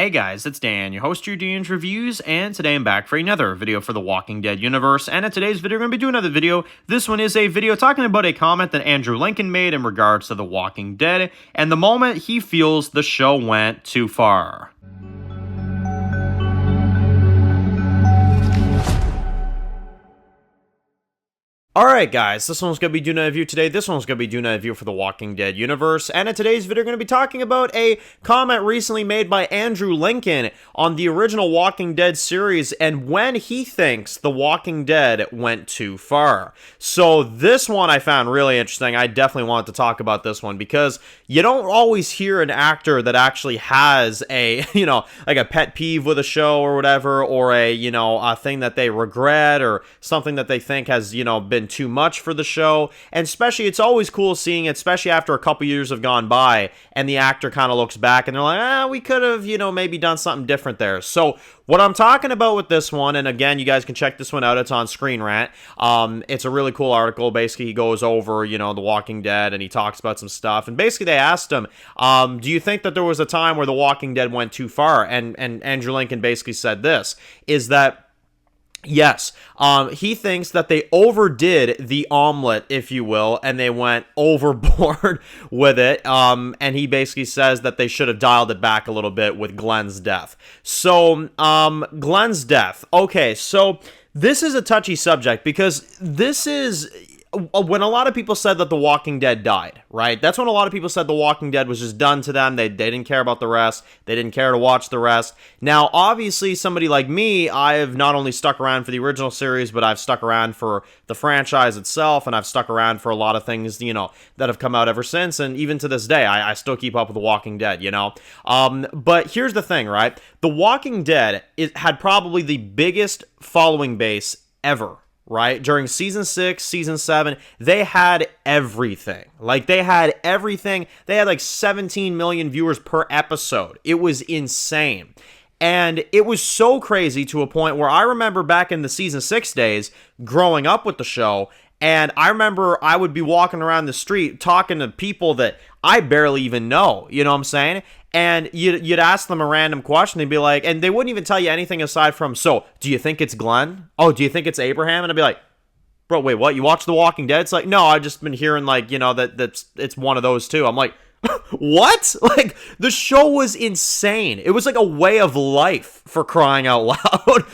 Hey guys, it's Dan, your host, your Dan's Reviews, and today I'm back for another video for the Walking Dead universe, and in today's video, we're going to be doing another video. This one is a video talking about a comment that Andrew Lincoln made in regards to the Walking Dead, and the moment he feels the show went too far. Alright guys, this one's going to be doing a review today. This one's going to be doing a review for the Walking Dead universe. And in today's video, we're going to be talking about a comment recently made by Andrew Lincoln on the original Walking Dead series and when he thinks the Walking Dead went too far. So this one I found really interesting. I definitely wanted to talk about this one because you don't always hear an actor that actually has a, like a pet peeve with a show or whatever, or a thing that they regret or something that they think has, been too much for the show. And especially, it's always cool seeing it, especially after a couple years have gone by and the actor kind of looks back and they're like, we could have, maybe done something different there. So what I'm talking about with this one, and again, you guys can check this one out, it's on Screen Rant. It's a really cool article. Basically, he goes over, The Walking Dead, and he talks about some stuff. And basically, they asked him, do you think that there was a time where The Walking Dead went too far? And Andrew Lincoln basically said this, is that yes, he thinks that they overdid the omelet, if you will, and they went overboard with it, and he basically says that they should have dialed it back a little bit with Glenn's death. So, Glenn's death. Okay, so this is a touchy subject because this is when a lot of people said that The Walking Dead died, right? That's when a lot of people said The Walking Dead was just done to them. They didn't care about the rest. They didn't care to watch the rest. Now, obviously, somebody like me, I have not only stuck around for the original series, but I've stuck around for the franchise itself, and I've stuck around for a lot of things, that have come out ever since, and even to this day, I still keep up with The Walking Dead, But here's the thing, right? The Walking Dead had probably the biggest following base ever. Right? During season 6, season 7, they had everything. They had everything. They had 17 million viewers per episode. It was insane. And it was so crazy to a point where I remember back in the season 6 days, growing up with the show, and I remember I would be walking around the street talking to people that I barely even know, you know what I'm saying? And you'd ask them a random question, they'd be like, and they wouldn't even tell you anything aside from, so, do you think it's Glenn? Oh, do you think it's Abraham? And I'd be like, bro, wait, what? You watch The Walking Dead? It's like, no, I've just been hearing that it's one of those two. I'm like, what? The show was insane. It was like a way of life, for crying out loud.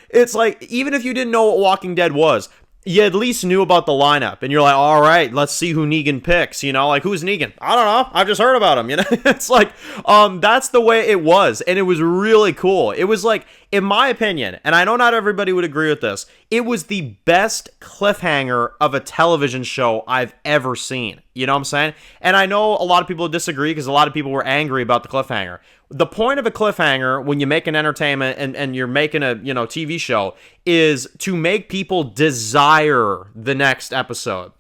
It's like, even if you didn't know what Walking Dead was, you at least knew about the lineup, and you're like, all right, let's see who Negan picks, who's Negan? I don't know, I've just heard about him, It's like, that's the way it was, and it was really cool. It was in my opinion, and I know not everybody would agree with this, it was the best cliffhanger of a television show I've ever seen, you know what I'm saying? And I know a lot of people disagree, because a lot of people were angry about the cliffhanger. The point of a cliffhanger, when you make an entertainment and you're making a TV show, is to make people desire the next episode.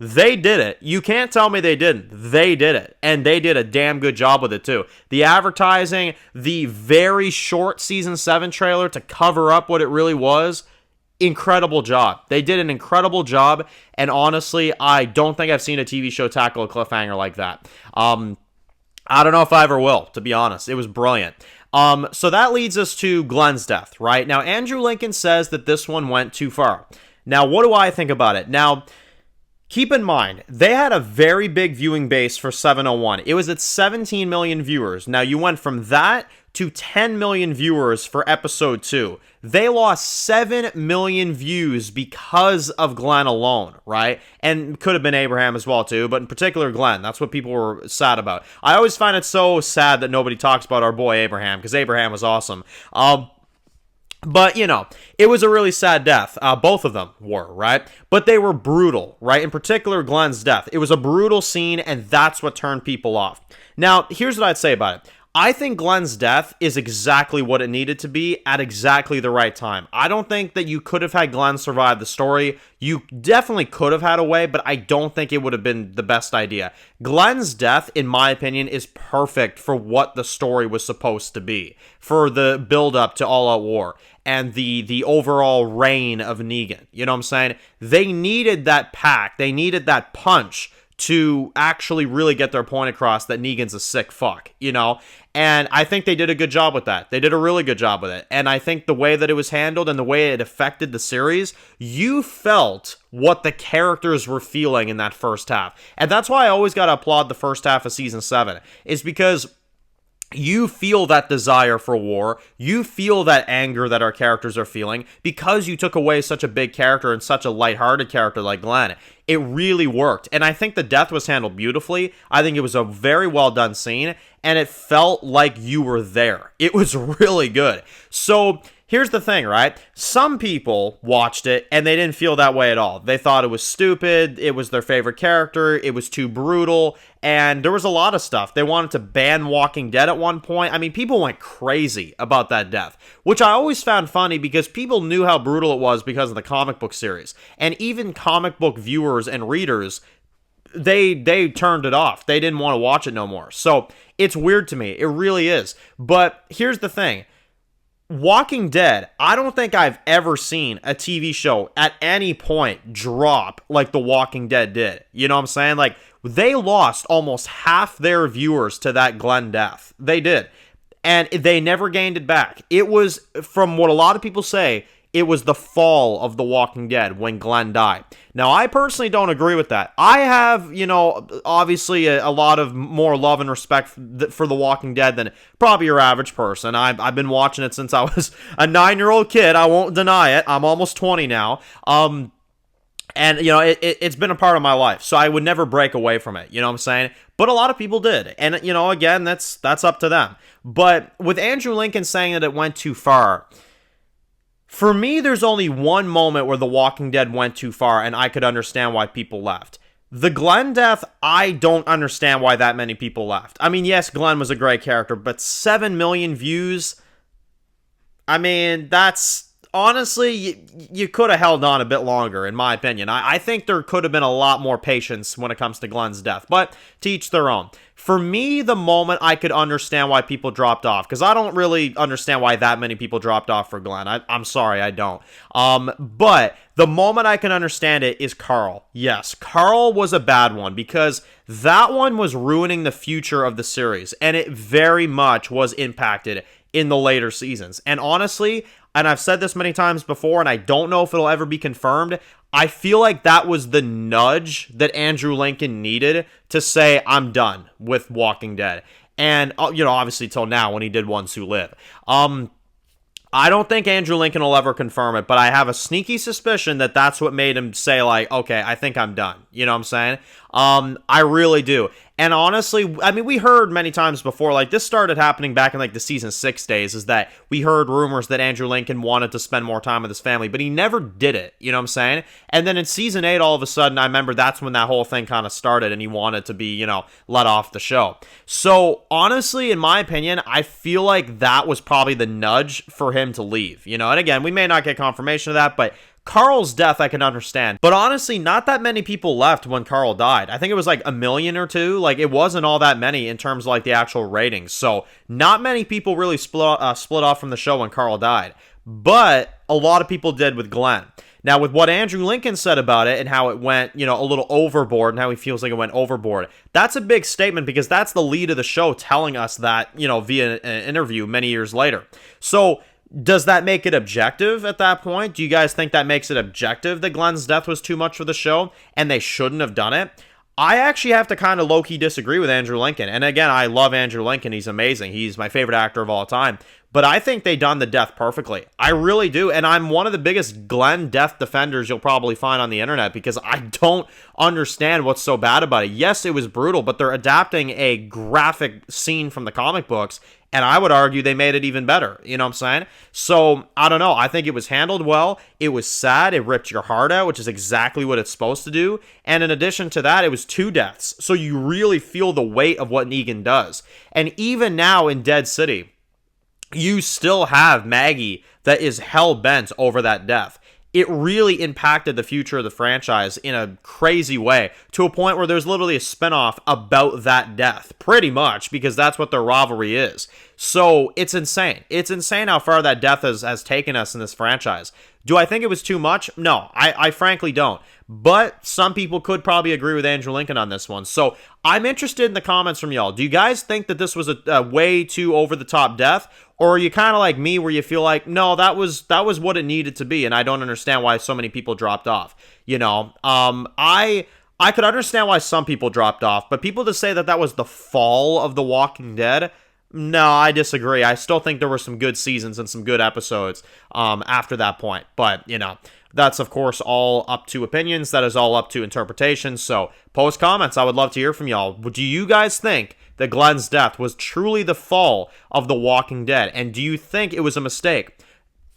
They did it. You can't tell me they didn't. They did it. And they did a damn good job with it too. The advertising, the very short season 7 trailer to cover up what it really was, incredible job. They did an incredible job, and honestly, I don't think I've seen a TV show tackle a cliffhanger like that. I don't know if I ever will, to be honest. It was brilliant. So that leads us to Glenn's death, right? Now, Andrew Lincoln says that this one went too far. Now, what do I think about it? Now, keep in mind, they had a very big viewing base for 701. It was at 17 million viewers. Now, you went from that to 10 million viewers for episode 2. They lost 7 million views because of Glenn alone, right? And could have been Abraham as well too, but in particular Glenn. That's what people were sad about. I always find it so sad that nobody talks about our boy Abraham, because Abraham was awesome. But, it was a really sad death. Both of them were, right? But they were brutal, right? In particular, Glenn's death. It was a brutal scene, and that's what turned people off. Now, here's what I'd say about it. I think Glenn's death is exactly what it needed to be at exactly the right time. I don't think that you could have had Glenn survive the story. You definitely could have had a way, but I don't think it would have been the best idea. Glenn's death, in my opinion, is perfect for what the story was supposed to be, for the build-up to All Out War and the overall reign of Negan. You know what I'm saying? They needed that pack. They needed that punch to actually really get their point across that Negan's a sick fuck, you know? And I think they did a good job with that. They did a really good job with it. And I think the way that it was handled and the way it affected the series, you felt what the characters were feeling in that first half. And that's why I always got to applaud the first half of season 7, is because you feel that desire for war, you feel that anger that our characters are feeling, because you took away such a big character and such a lighthearted character like Glenn. It really worked, and I think the death was handled beautifully. I think it was a very well done scene, and it felt like you were there. It was really good. So here's the thing, right? Some people watched it and they didn't feel that way at all. They thought it was stupid, it was their favorite character, it was too brutal, and there was a lot of stuff. They wanted to ban Walking Dead at one point. I mean, people went crazy about that death, which I always found funny because people knew how brutal it was because of the comic book series. And even comic book viewers and readers, they turned it off. They didn't want to watch it no more. So it's weird to me. It really is. But here's the thing. Walking Dead, I don't think I've ever seen a TV show at any point drop like The Walking Dead did. You know what I'm saying? Like, they lost almost half their viewers to that Glenn death. They did. And they never gained it back. It was, from what a lot of people say, it was the fall of The Walking Dead when Glenn died. Now, I personally don't agree with that. I have, you know, obviously a lot of more love and respect for The Walking Dead than probably your average person. I've been watching it since I was a 9-year-old kid. I won't deny it. I'm almost 20 now. And, you know, it's been a part of my life, so I would never break away from it, you know what I'm saying? But a lot of people did, and, you know, again, that's up to them. But with Andrew Lincoln saying that it went too far, for me, there's only one moment where The Walking Dead went too far, and I could understand why people left. The Glenn death, I don't understand why that many people left. I mean, yes, Glenn was a great character, but 7 million views, I mean, that's... Honestly, you could have held on a bit longer, in my opinion. I think there could have been a lot more patience when it comes to Glenn's death, but to each their own. For me, the moment I could understand why people dropped off, because I don't really understand why that many people dropped off for Glenn. I'm sorry, I don't. But the moment I can understand it is Carl. Yes, Carl was a bad one, because that one was ruining the future of the series, and it very much was impacted in the later seasons. And honestly, and I've said this many times before, and I don't know if it'll ever be confirmed, I feel like that was the nudge that Andrew Lincoln needed to say, I'm done with Walking Dead. And, you know, obviously till now when he did Ones Who Live. I don't think Andrew Lincoln will ever confirm it, but I have a sneaky suspicion that that's what made him say, like, okay, I think I'm done. You know what I'm saying? I really do. And honestly, I mean, we heard many times before, like, this started happening back in, like, the season 6 days, is that we heard rumors that Andrew Lincoln wanted to spend more time with his family, but he never did it, you know what I'm saying? And then in season 8, all of a sudden, I remember that's when that whole thing kind of started, and he wanted to be, you know, let off the show. So, honestly, in my opinion, I feel like that was probably the nudge for him to leave, you know? And again, we may not get confirmation of that, but Carl's death I can understand, but honestly, not that many people left when Carl died. I think it was like 1 million or 2. Like, it wasn't all that many in terms of like the actual ratings. So not many people really split off from the show when Carl died, but a lot of people did with Glenn. Now, with what Andrew Lincoln said about it and how it went, you know, a little overboard, and how he feels like it went overboard, that's a big statement, because that's the lead of the show telling us that, you know, via an interview many years later. So does that make it objective at that point? Do you guys think that makes it objective that Glenn's death was too much for the show and they shouldn't have done it? I actually have to kind of low-key disagree with Andrew Lincoln. And again, I love Andrew Lincoln. He's amazing. He's my favorite actor of all time. But I think they done the death perfectly. I really do. And I'm one of the biggest Glenn death defenders you'll probably find on the internet, because I don't understand what's so bad about it. Yes, it was brutal, but they're adapting a graphic scene from the comic books, and I would argue they made it even better. You know what I'm saying? So, I don't know. I think it was handled well. It was sad. It ripped your heart out, which is exactly what it's supposed to do. And in addition to that, it was 2 deaths. So you really feel the weight of what Negan does. And even now in Dead City, you still have Maggie that is hell-bent over that death. it really impacted the future of the franchise in a crazy way, to a point where there's literally a spinoff about that death, pretty much, because that's what their rivalry is. So it's insane. It's insane how far that death has taken us in this franchise. Do I think it was too much? No, I frankly don't. But some people could probably agree with Andrew Lincoln on this one. So I'm interested in the comments from y'all. Do you guys think that this was a way too over-the-top death? Or are you kind of like me, where you feel like, no, that was what it needed to be, and I don't understand why so many people dropped off? You know, I could understand why some people dropped off, but people to say that was the fall of The Walking Dead, no, I disagree. I still think there were some good seasons and some good episodes after that point. But, you know, that's, of course, all up to opinions. That is all up to interpretation. So, post comments. I would love to hear from y'all. Do you guys think that Glenn's death was truly the fall of The Walking Dead? And do you think it was a mistake?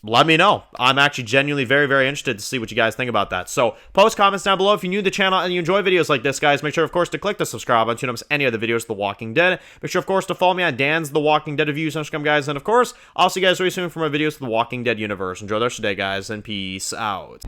Let me know. I'm actually genuinely very, very interested to see what you guys think about that. So, post comments down below if you're new to the channel and you enjoy videos like this, guys. Make sure, of course, to click the subscribe button to miss any other videos of The Walking Dead. Make sure, of course, to follow me on Dan's The Walking Dead reviews on Instagram, guys. And, of course, I'll see you guys very soon for my videos of The Walking Dead universe. Enjoy the rest of the day, guys, and peace out.